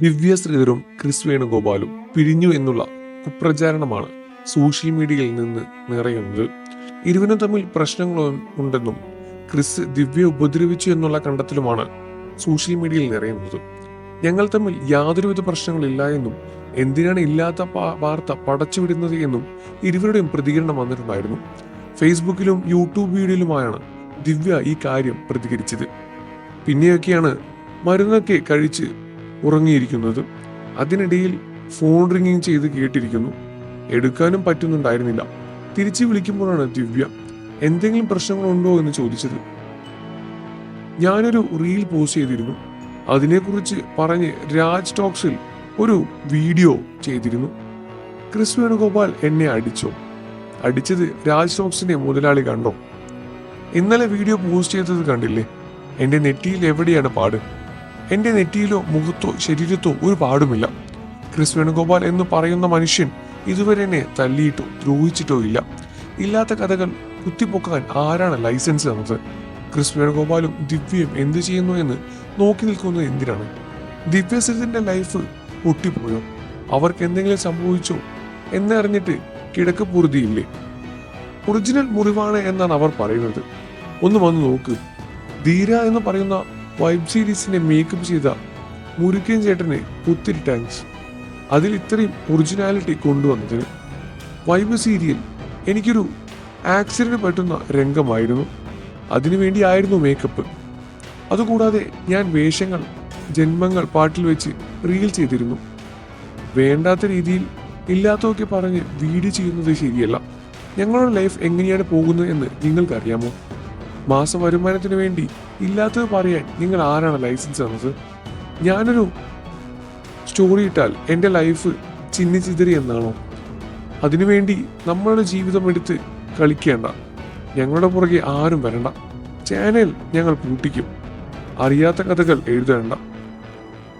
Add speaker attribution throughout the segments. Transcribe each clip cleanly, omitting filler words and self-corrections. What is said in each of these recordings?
Speaker 1: ദിവ്യ ശ്രീധറും Chris വേണുഗോപാലും പിരിഞ്ഞു എന്നുള്ള കുപ്രചാരണമാണ് social മീഡിയയിൽ നിന്ന് നിറയുന്നത്. ഇരുവരും തമ്മിൽ പ്രശ്നങ്ങളും ഉണ്ടെന്നും ക്രിസ് ദിവ്യ ഉപദ്രവിച്ചു എന്നുള്ള കണ്ടെത്തലുമാണ് സോഷ്യൽ മീഡിയയിൽ നിറയുന്നത്. ഞങ്ങൾ തമ്മിൽ യാതൊരുവിധ പ്രശ്നങ്ങളില്ല എന്നും എന്തിനാണ് ഇല്ലാത്ത വാർത്ത പടച്ചുവിടുന്നത് എന്നും ഇരുവരുടെയും പ്രതികരണം വന്നിട്ടുണ്ടായിരുന്നു. ഫേസ്ബുക്കിലും യൂട്യൂബ് വീഡിയോയിലുമായാണ് ദിവ്യ ഈ കാര്യം പ്രതികരിച്ചത്. പിന്നെയൊക്കെയാണ് മരുന്നൊക്കെ കഴിച്ച് ഉറങ്ങിയിരിക്കുന്നത്. അതിനിടയിൽ ഫോൺ റിങ്ങിങ് ചെയ്ത് കേട്ടിരിക്കുന്നു. എടുക്കാനും പറ്റുന്നുണ്ടായിരുന്നില്ല. തിരിച്ചു വിളിക്കുമ്പോഴാണ് ദിവ്യ എന്തെങ്കിലും പ്രശ്നങ്ങളുണ്ടോ എന്ന് ചോദിച്ചത്. ഞാനൊരു റീൽ പോസ്റ്റ് ചെയ്തിരുന്നു. അതിനെക്കുറിച്ച് പറഞ്ഞ് രാജ് ടോക്സിൽ ഒരു വീഡിയോ ചെയ്തിരുന്നു. ക്രിസ് വേണുഗോപാൽ എന്നെ അടിച്ചോ? അടിച്ചത് രാജ് ടോക്സിന്റെ മുതലാളി കണ്ടോ? ഇന്നലെ വീഡിയോ പോസ്റ്റ് ചെയ്തത് കണ്ടില്ലേ? എന്റെ നെറ്റിയിൽ എവിടെയാണ് പാട്? എന്റെ നെറ്റിയിലോ മുഖത്തോ ശരീരത്തോ ഒരു പാടുമില്ല. ക്രിസ് വേണുഗോപാൽ എന്ന് പറയുന്ന മനുഷ്യൻ ഇതുവരെ എന്നെ തല്ലിയിട്ടോ ദ്രോഹിച്ചിട്ടോ ഇല്ല. ഇല്ലാത്ത കഥകൾ കുത്തിപ്പൊക്കാൻ ആരാണ് ലൈസൻസ് തന്നത്? ക്രിസ് വേണുഗോപാലും ദിവ്യയും എന്ത് ചെയ്യുന്നു എന്ന് നോക്കി നിൽക്കുന്നത് എന്തിനാണ്? ദിവ്യശ്രീധറിന്റെ ലൈഫ് പൊട്ടിപ്പോയോ? അവർക്ക് എന്തെങ്കിലും സംഭവിച്ചോ എന്നറിഞ്ഞിട്ട് കിടക്ക് പൊറുതിയില്ലേ? ഒറിജിനൽ മുറിവാണ് എന്നാണ് അവർ പറയുന്നത്. ഒന്ന് വന്ന് നോക്ക്. ധീര എന്ന് പറയുന്ന വെബ് സീരീസിനെ മേക്കപ്പ് ചെയ്ത മുരുക്കൻ ചേട്ടന് ഒത്തിരി താങ്ക്സ്. അതിൽ ഇത്രയും ഒറിജിനാലിറ്റി കൊണ്ടുവന്നതിന്. വൈബ് സീരിയൽ എനിക്കൊരു ആക്സിഡന്റ് പറ്റുന്ന രംഗമായിരുന്നു. അതിനുവേണ്ടിയായിരുന്നു മേക്കപ്പ്. അതുകൂടാതെ ഞാൻ വേഷങ്ങൾ ജന്മങ്ങൾ പാട്ടിൽ വെച്ച് റീൽ ചെയ്തിരുന്നു. വേണ്ടാത്ത രീതിയിൽ ഇല്ലാത്തതൊക്കെ പറഞ്ഞ് വീഡിയോ ചെയ്യുന്നത് ശരിയല്ല. ഞങ്ങളുടെ ലൈഫ് എങ്ങനെയാണ് പോകുന്നത് എന്ന് നിങ്ങൾക്കറിയാമോ? മാസ വരുമാനത്തിന് വേണ്ടി ഇല്ലാത്തത് പറയാൻ നിങ്ങൾ ആരാണ് ലൈസൻസ് തന്നത്? ഞാനൊരു സ്റ്റോറി ഇട്ടാൽ എൻ്റെ ലൈഫ് ചിന്നിച്ചിതറി എന്നാണോ? അതിനുവേണ്ടി നമ്മളുടെ ജീവിതം എടുത്ത് കളിക്കേണ്ട. ഞങ്ങളുടെ പുറകെ ആരും വരണ്ട. ചാനൽ ഞങ്ങൾ പൂട്ടിക്കും. അറിയാത്ത കഥകൾ എഴുതേണ്ട.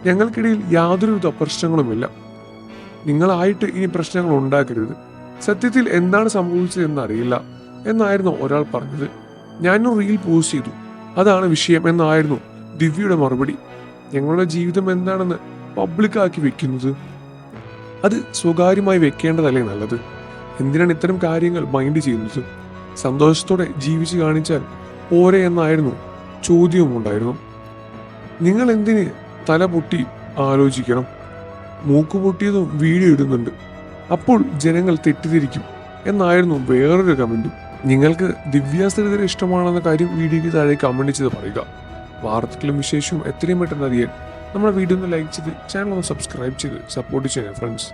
Speaker 1: ഞങ്ങൾക്കിടയിൽ യാതൊരുവിധ പ്രശ്നങ്ങളുമില്ല. നിങ്ങളായിട്ട് ഇനി പ്രശ്നങ്ങൾ ഉണ്ടാക്കരുത്. സത്യത്തിൽ എന്താണ് സംഭവിച്ചതെന്ന് അറിയില്ല എന്നായിരുന്നു ഒരാൾ പറഞ്ഞത്. ഞാനൊരു റീൽ പോസ്റ്റ് ചെയ്തു, അതാണ് വിഷയം എന്നായിരുന്നു ദിവ്യയുടെ മറുപടി. ഞങ്ങളുടെ ജീവിതം എന്താണെന്ന് പബ്ലിക്കാക്കി വെക്കുന്നത് അത് സ്വകാര്യമായി വെക്കേണ്ടതല്ലേ നല്ലത്? എന്തിനാണ് ഇത്തരം കാര്യങ്ങൾ മൈൻഡ് ചെയ്യുന്നത്? സന്തോഷത്തോടെ ജീവിച്ച് കാണിച്ചാൽ പോരെ എന്നായിരുന്നു ചോദ്യവും ഉണ്ടായിരുന്നു. നിങ്ങൾ എന്തിന് തല പൊട്ടി ആലോചിക്കണം? മൂക്ക് പൊട്ടിയതും വീഡിയോ ഇടുന്നുണ്ട്, അപ്പോൾ ജനങ്ങൾ തെറ്റിദ്ധരിക്കും എന്നായിരുന്നു വേറൊരു കമന്റും. നിങ്ങൾക്ക് ദിവ്യ ശ്രീധർ ഇഷ്ടമാണെന്ന കാര്യം വീഡിയോയ്ക്ക് താഴെ കമന്റ് ചെയ്ത് പറയുക. വാർത്തകളും വിശേഷവും എത്രയും പെട്ടെന്ന് അറിയാൻ നമ്മുടെ വീഡിയോ ഒന്ന് ലൈക്ക് ചെയ്ത് ചാനൽ ഒന്ന് സബ്സ്ക്രൈബ് ചെയ്ത് സപ്പോർട്ട് ചെയ്യാം ഫ്രണ്ട്സ്.